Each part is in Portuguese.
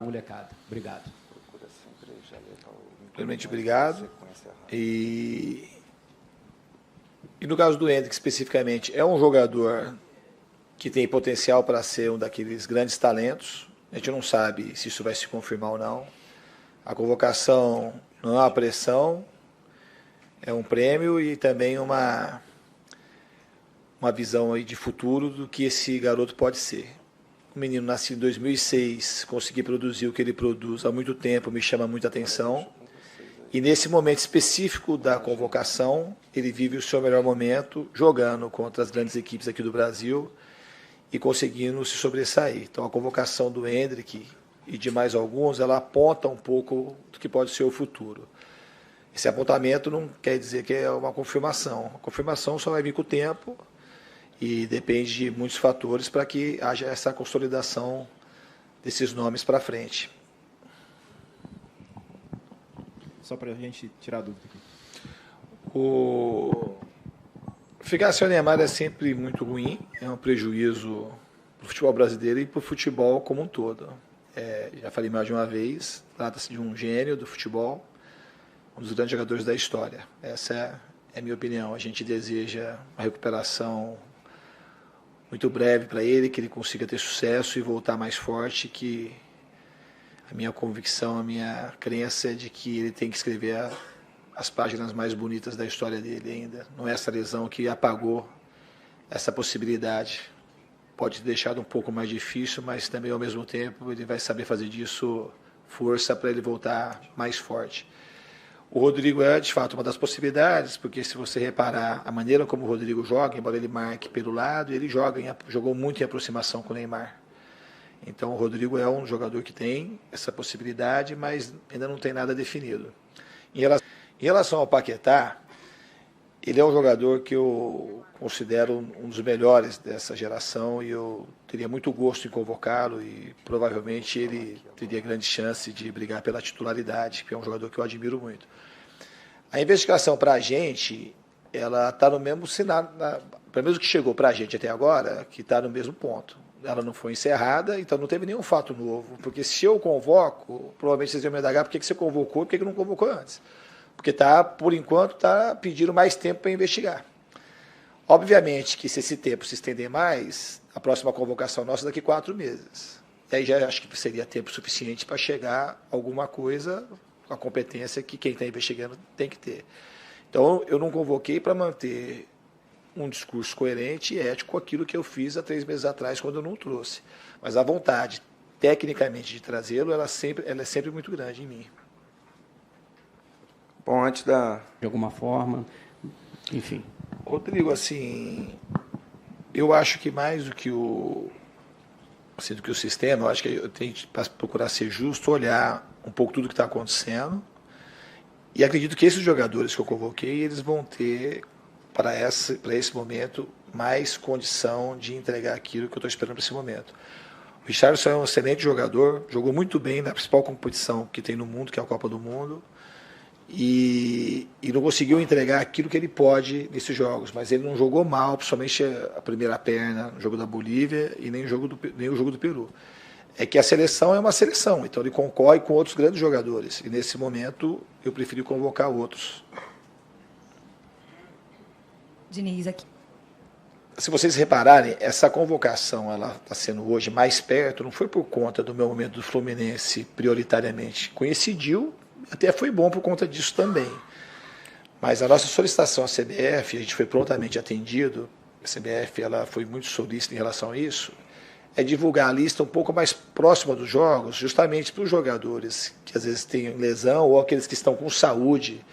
molecada. Obrigado. Primeiramente, obrigado. E no caso do Endrick, especificamente, é um jogador que tem potencial para ser um daqueles grandes talentos. A gente não sabe se isso vai se confirmar ou não. A convocação não é uma pressão, é um prêmio e também uma visão aí de futuro do que esse garoto pode ser. O menino nascido em 2006, conseguir produzir o que ele produz há muito tempo, me chama muita atenção. E nesse momento específico da convocação, ele vive o seu melhor momento jogando contra as grandes equipes aqui do Brasil e conseguindo se sobressair. Então a convocação do Endrick e de mais alguns, ela aponta um pouco do que pode ser o futuro. Esse apontamento não quer dizer que é uma confirmação. A confirmação só vai vir com o tempo e depende de muitos fatores para que haja essa consolidação desses nomes para frente. Só para a gente tirar a dúvida aqui. Ficar sem o Neymar é sempre muito ruim, é um prejuízo para o futebol brasileiro e para o futebol como um todo. Já falei mais de uma vez, trata-se de um gênio do futebol, um dos grandes jogadores da história. Essa é a minha opinião. A gente deseja uma recuperação muito breve para ele, que ele consiga ter sucesso e voltar mais forte, que a minha convicção, a minha crença é de que ele tem que escrever as páginas mais bonitas da história dele ainda. Não é essa lesão que apagou essa possibilidade. Pode ter deixado um pouco mais difícil, mas também ao mesmo tempo ele vai saber fazer disso força para ele voltar mais forte. O Rodrigo é, de fato, uma das possibilidades, porque se você reparar a maneira como o Rodrigo joga, embora ele marque pelo lado, ele jogou muito em aproximação com o Neymar. Então o Rodrigo é um jogador que tem essa possibilidade, mas ainda não tem nada definido. Em relação ao Paquetá, ele é um jogador que eu considero um dos melhores dessa geração e eu teria muito gosto em convocá-lo e provavelmente ele teria grande chance de brigar pela titularidade, que é um jogador que eu admiro muito. A investigação para a gente, ela está no mesmo cenário, pelo menos o que chegou para a gente até agora, que está no mesmo ponto. Ela não foi encerrada, então não teve nenhum fato novo, porque se eu convoco, provavelmente vocês iam me indagar por que você convocou e por que não convocou antes. Porque por enquanto, está pedindo mais tempo para investigar. Obviamente que se esse tempo se estender mais, a próxima convocação nossa é daqui 4 meses. E aí já acho que seria tempo suficiente para chegar a alguma coisa, a competência que quem está investigando tem que ter. Então, eu não convoquei para manter um discurso coerente e ético com aquilo que eu fiz há 3 meses atrás, quando eu não trouxe. Mas a vontade, tecnicamente, de trazê-lo, ela é sempre muito grande em mim. Bom, antes da... De alguma forma, enfim. Rodrigo, assim, eu acho que mais do que o sistema, eu acho que eu tenho que procurar ser justo, olhar um pouco tudo que está acontecendo e acredito que esses jogadores que eu convoquei, eles vão ter, para esse momento, mais condição de entregar aquilo que eu estou esperando para esse momento. O Richarlison é um excelente jogador, jogou muito bem na principal competição que tem no mundo, que é a Copa do Mundo, e não conseguiu entregar aquilo que ele pode nesses jogos, mas ele não jogou mal, principalmente a primeira perna no jogo da Bolívia e nem o jogo do Peru. É que a seleção é uma seleção, então ele concorre com outros grandes jogadores, e nesse momento eu preferi convocar outros. Diniz, aqui. Se vocês repararem, essa convocação ela está sendo hoje mais perto, não foi por conta do meu momento do Fluminense prioritariamente. Coincidiu, até foi bom por conta disso também. Mas a nossa solicitação à CBF, a gente foi prontamente atendido, a CBF ela foi muito solícita em relação a isso, é divulgar a lista um pouco mais próxima dos jogos, justamente para os jogadores que às vezes têm lesão ou aqueles que estão com saúde.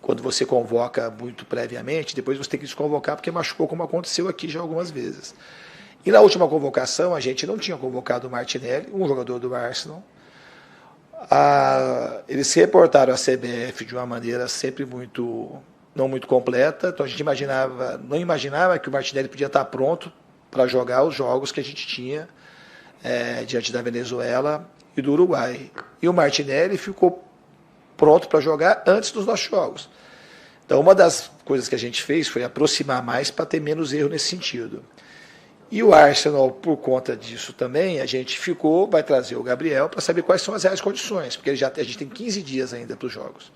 Quando você convoca muito previamente, depois você tem que desconvocar porque machucou, como aconteceu aqui já algumas vezes. E na última convocação, a gente não tinha convocado o Martinelli, um jogador do Arsenal. Eles se reportaram à CBF de uma maneira sempre não muito completa, então a gente não imaginava que o Martinelli podia estar pronto para jogar os jogos que a gente tinha diante da Venezuela e do Uruguai. E o Martinelli ficou pronto para jogar antes dos nossos jogos. Então, uma das coisas que a gente fez foi aproximar mais para ter menos erro nesse sentido. E o Arsenal, por conta disso também, a gente vai trazer o Gabriel para saber quais são as reais condições, porque a gente tem 15 dias ainda para os jogos.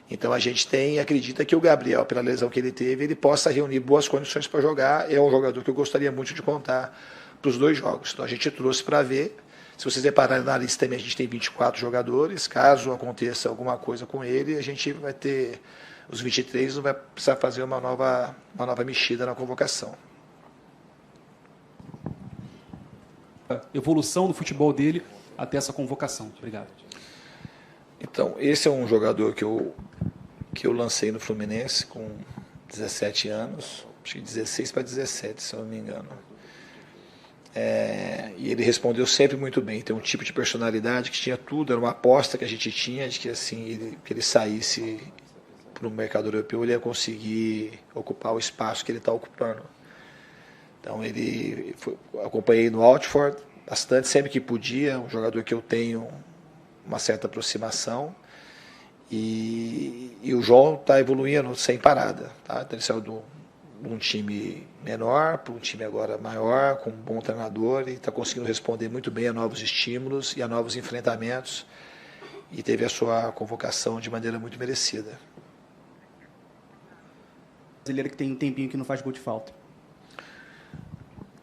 Então a gente acredita que o Gabriel, pela lesão que ele teve, ele possa reunir boas condições para jogar. É um jogador que eu gostaria muito de contar para os 2 jogos. Então a gente trouxe para ver. Se vocês repararem na lista também, a gente tem 24 jogadores. Caso aconteça alguma coisa com ele, a gente vai ter os 23, não vai precisar fazer uma nova mexida na convocação. Evolução do futebol dele até essa convocação. Obrigado. Então, esse é um jogador que eu lancei no Fluminense com 17 anos, acho que 16 para 17, se eu não me engano. E ele respondeu sempre muito bem. Tem um tipo de personalidade que tinha tudo, era uma aposta que a gente tinha de que assim, que ele saísse para o mercado europeu, ele ia conseguir ocupar o espaço que ele está ocupando. Então acompanhei no Watford bastante, sempre que podia, um jogador que eu tenho uma certa aproximação, e o João está evoluindo sem parada. Tá? Então ele saiu de um time menor para um time agora maior, com um bom treinador, e está conseguindo responder muito bem a novos estímulos e a novos enfrentamentos, e teve a sua convocação de maneira muito merecida. Brasileiro que tem um tempinho que não faz gol de falta.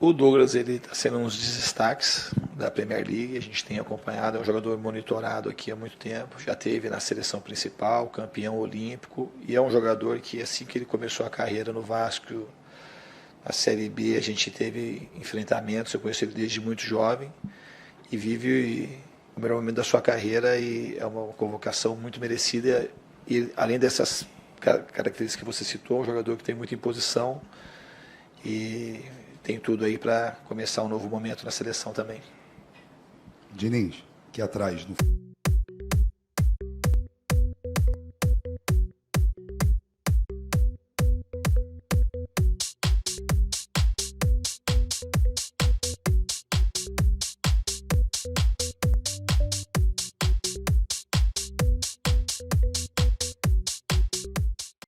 O Douglas está sendo um dos destaques da Premier League, a gente tem acompanhado, é um jogador monitorado aqui há muito tempo, já teve na seleção principal, campeão olímpico, e é um jogador que assim que ele começou a carreira no Vasco, na Série B, a gente teve enfrentamentos, eu conheço ele desde muito jovem, e vive o melhor momento da sua carreira, e é uma convocação muito merecida, e além dessas características que você citou, um jogador que tem muita imposição, e tem tudo aí para começar um novo momento na seleção também. Diniz, aqui atrás.